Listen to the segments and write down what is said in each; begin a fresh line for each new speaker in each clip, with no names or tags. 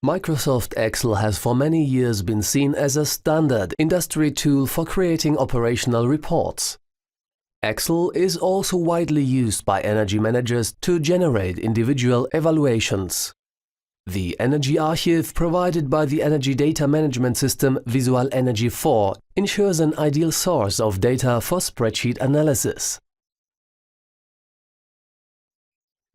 Microsoft Excel has for many years been seen as a standard industry tool for creating operational reports. Excel is also widely used by energy managers to generate individual evaluations. The Energy Archive provided by the Energy Data Management System KBR Energy 4 ensures an ideal source of data for spreadsheet analysis.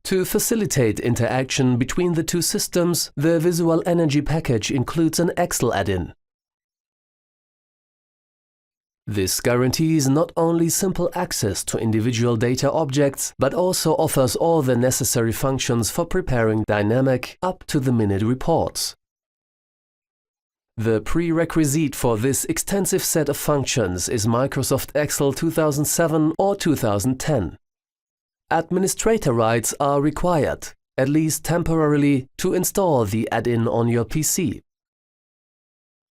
To facilitate interaction between the two systems, the KBR Energy package includes an Excel add-in. This guarantees not only simple access to individual data objects, but also offers all the necessary functions for preparing dynamic, up-to-the-minute reports. The prerequisite for this extensive set of functions is Microsoft Excel 2007 or 2010. Administrator rights are required, at least temporarily, to install the add-in on your PC.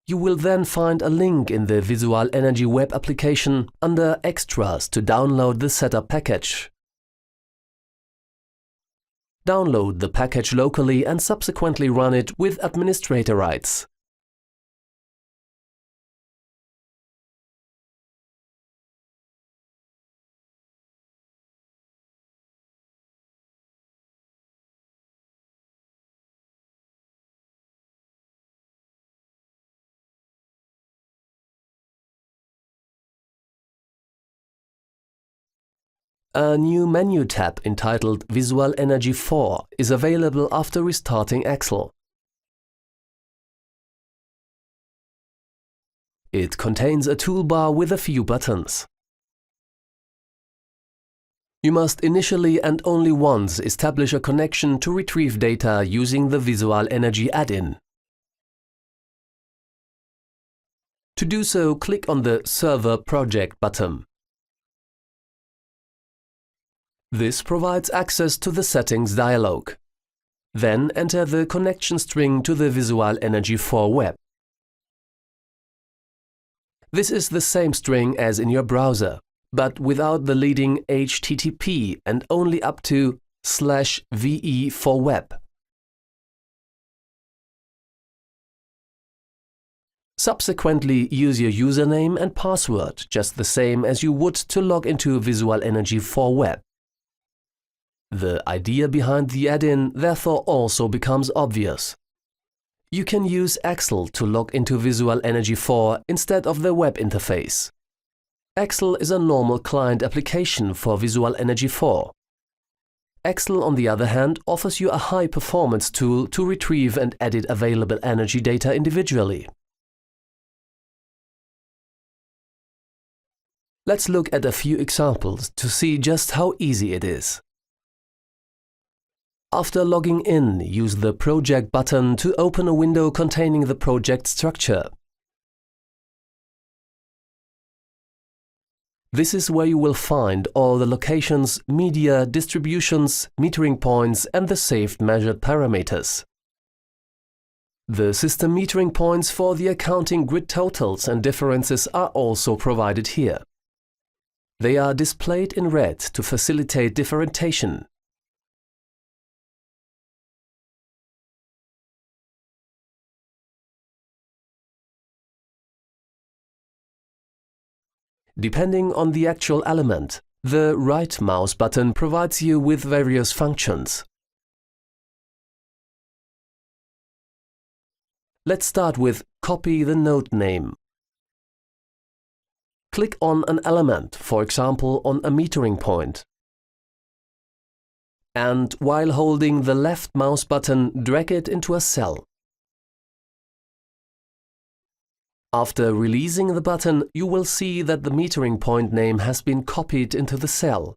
You will then find a link in the KBR Energy web application under Extras to download the setup package. Download the package locally and subsequently run it with administrator rights. A new menu tab entitled KBR Energy 4 is available after restarting Excel. It contains a toolbar with a few buttons. You must initially and only once establish a connection to retrieve data using the KBR Energy add-in. To do so, click on the Server Project button. This provides access to the Settings dialog. Then enter the connection string to the KBR Energy 4 web. This is the same string as in your browser, but without the leading HTTP and only up to /ve for web. Subsequently, use your username and password just the same as you would to log into KBR Energy 4 web. The idea behind the add-in therefore also becomes obvious. You can use Excel to log into KBR Energy 4 instead of the web interface. Excel is a normal client application for KBR Energy 4. Excel, on the other hand, offers you a high-performance tool to retrieve and edit available energy data individually. Let's look at a few examples to see just how easy it is. After logging in, use the Project button to open a window containing the project structure. This is where you will find all the locations, media, distributions, metering points and the saved measured parameters. The system metering points for the accounting grid totals and differences are also provided here. They are displayed in red to facilitate differentiation. Depending on the actual element, the right mouse button provides you with various functions. Let's start with Copy the node name. Click on an element, for example on a metering point. And while holding the left mouse button, drag it into a cell. After releasing the button, you will see that the metering point name has been copied into the cell.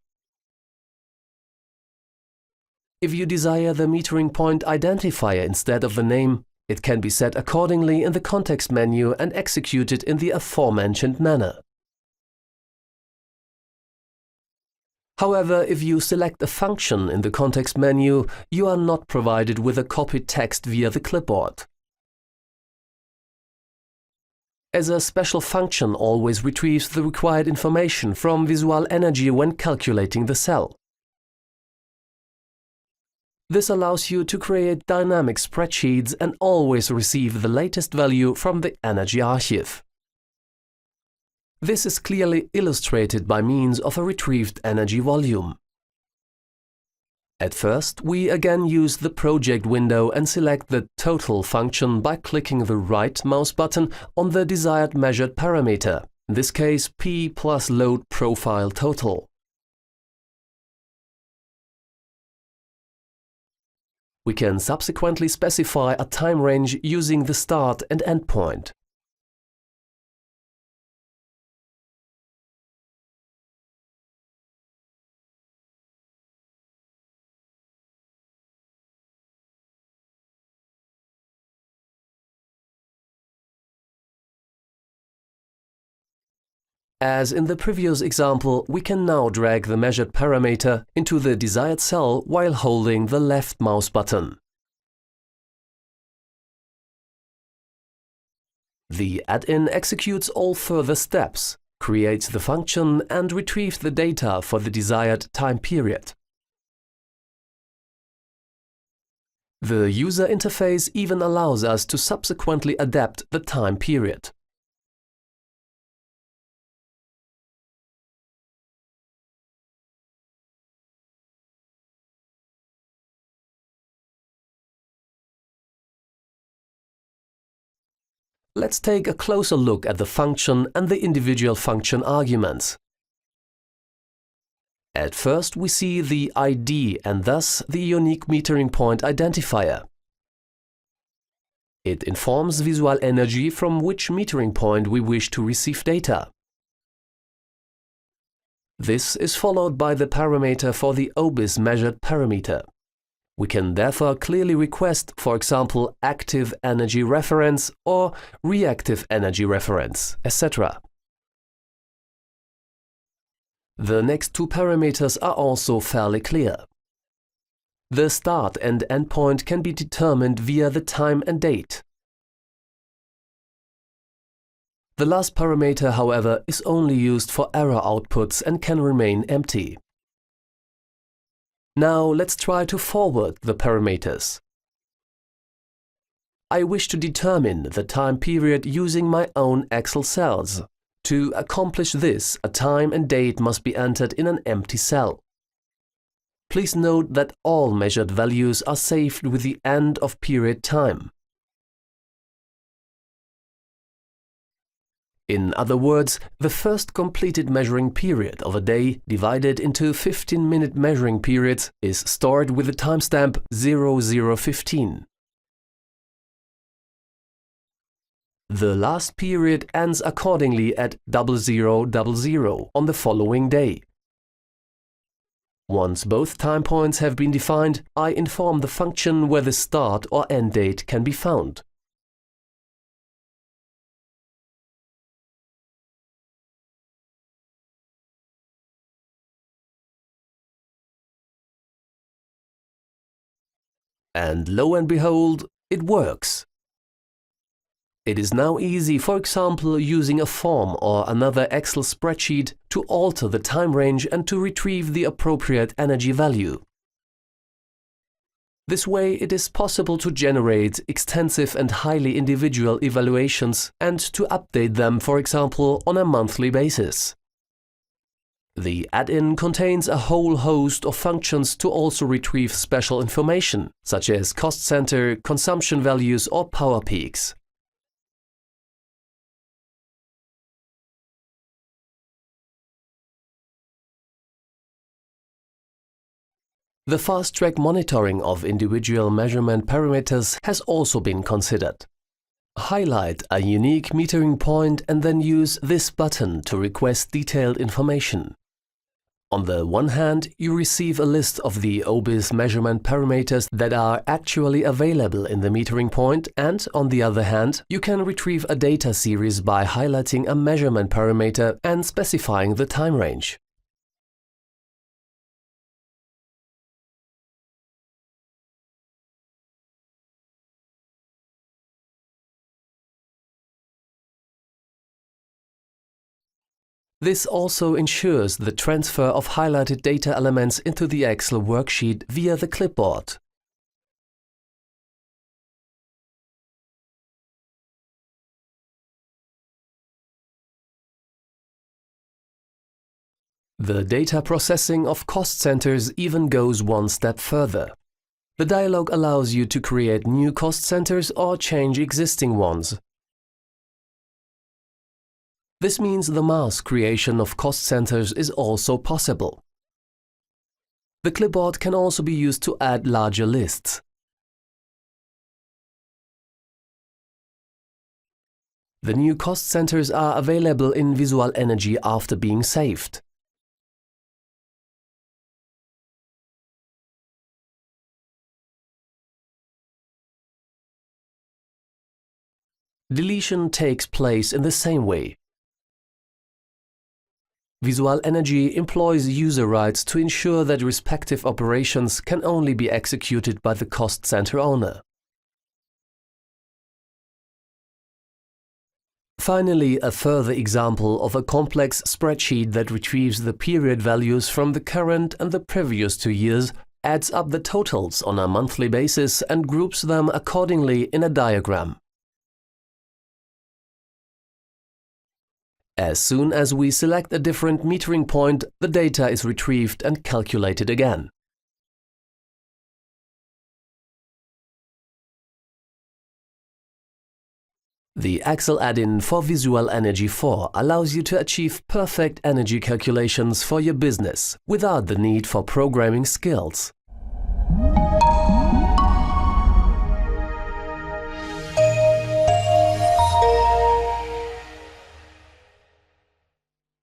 If you desire the metering point identifier instead of the name, it can be set accordingly in the context menu and executed in the aforementioned manner. However, if you select a function in the context menu, you are not provided with a copied text via the clipboard. As a special function always retrieves the required information from KBR Energy when calculating the cell. This allows you to create dynamic spreadsheets and always receive the latest value from the Energy archive. This is clearly illustrated by means of a retrieved energy volume. At first, we again use the project window and select the Total function by clicking the right mouse button on the desired measured parameter, in this case P plus load profile total. We can subsequently specify a time range using the start and end point. As in the previous example, we can now drag the measured parameter into the desired cell while holding the left mouse button. The add-in executes all further steps, creates the function and retrieves the data for the desired time period. The user interface even allows us to subsequently adapt the time period. Let's take a closer look at the function and the individual function arguments. At first, we see the ID and thus the unique metering point identifier. It informs Visual Energy from which metering point we wish to receive data. This is followed by the parameter for the OBIS measured parameter. We can therefore clearly request, for example, active energy reference or reactive energy reference, etc. The next two parameters are also fairly clear. The start and end point can be determined via the time and date. The last parameter, however, is only used for error outputs and can remain empty. Now let's try to forward the parameters. I wish to determine the time period using my own Excel cells. To accomplish this, a time and date must be entered in an empty cell. Please note that all measured values are saved with the end of period time. In other words, the first completed measuring period of a day divided into 15-minute measuring periods is stored with the timestamp 0015. The last period ends accordingly at 0000 on the following day. Once both time points have been defined, I inform the function where the start or end date can be found. And lo and behold, it works. It is now easy, for example, using a form or another Excel spreadsheet to alter the time range and to retrieve the appropriate energy value. This way, it is possible to generate extensive and highly individual evaluations and to update them, for example, on a monthly basis. The add-in contains a whole host of functions to also retrieve special information, such as cost center, consumption values or power peaks. The fast-track monitoring of individual measurement parameters has also been considered. Highlight a unique metering point and then use this button to request detailed information. On the one hand, you receive a list of the OBIS measurement parameters that are actually available in the metering point, and on the other hand, you can retrieve a data series by highlighting a measurement parameter and specifying the time range. This also ensures the transfer of highlighted data elements into the Excel worksheet via the clipboard. The data processing of cost centers even goes one step further. The dialog allows you to create new cost centers or change existing ones. This means the mass creation of cost centers is also possible. The clipboard can also be used to add larger lists. The new cost centers are available in Visual Energy after being saved. Deletion takes place in the same way. Visual Energy employs user rights to ensure that respective operations can only be executed by the cost center owner. Finally, a further example of a complex spreadsheet that retrieves the period values from the current and the previous 2 years, adds up the totals on a monthly basis and groups them accordingly in a diagram. As soon as we select a different metering point, the data is retrieved and calculated again. The Excel add-in for Visual Energy 4 allows you to achieve perfect energy calculations for your business without the need for programming skills.